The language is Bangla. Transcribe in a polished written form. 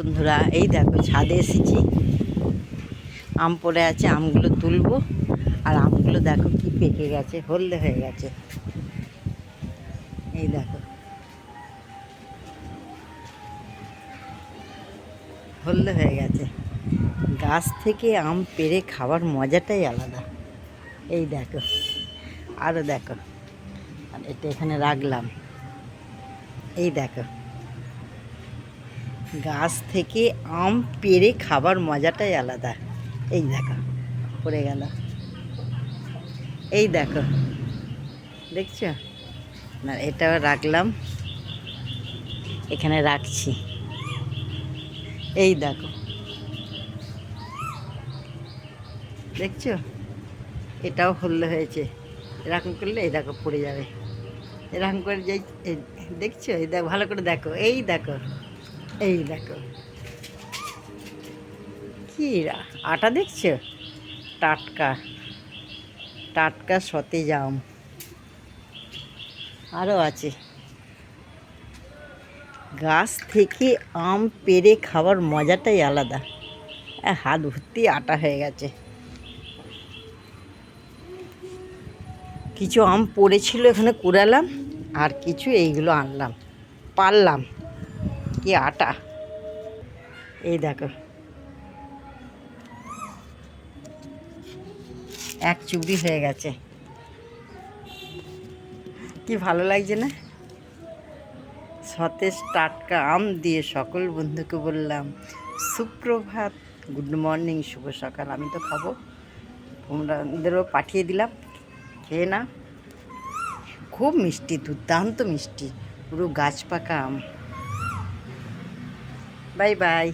বন্ধুরা, এই দেখো ছাদে এসেছি, আম পড়ে আছে, আমগুলো তুলবো। আর আমগুলো দেখো কি পেকে গেছে, হলদে হয়ে গেছে। এই দেখো হলদে হয়ে গেছে। গাছ থেকে আম পেড়ে খাওয়ার মজাটাই আলাদা। এই দেখো, আরও দেখো, আর এটা এখানে রাখলাম। এই দেখো, গাছ থেকে আম পেড়ে খাবার মজাটাই আলাদা। এই দেখো পড়ে গেল। এই দেখো, দেখছো না, এটাও রাখলাম, এখানে রাখছি। এই দেখো, দেখছো এটাও হলদে হয়েছে। এরকম করলে এই দেখো পড়ে যাবে, এরকম করে যাই। দেখছো, এই দেখো, ভালো করে দেখো। এই দেখো, এই দেখো কি আটা দেখছো, টাটকা টাটকা সতেজ আম। আরও আছে। গাছ থেকে আম পেড়ে খাওয়ার মজাটাই আলাদা। হাত ভর্তি আটা হয়ে গেছে। কিছু আম পড়েছিল, এখানে কুড়ালাম, আর কিছু এইগুলো আনলাম, পারলাম। কি আটা! এই দেখো, এক চুবড়ি হয়ে গেছে। কি ভালো লাগছে না? সতেজ টাটকা আম দিয়ে সকল বন্ধুকে বললাম সুপ্রভাত, গুড মর্নিং, শুভ সকাল। আমি তো খাবো, তোমরাদেরও পাঠিয়ে দিলাম, খেয়ে না। খুব মিষ্টি, দুর্দান্ত মিষ্টি, পুরো গাছ পাকা আম। Bye bye.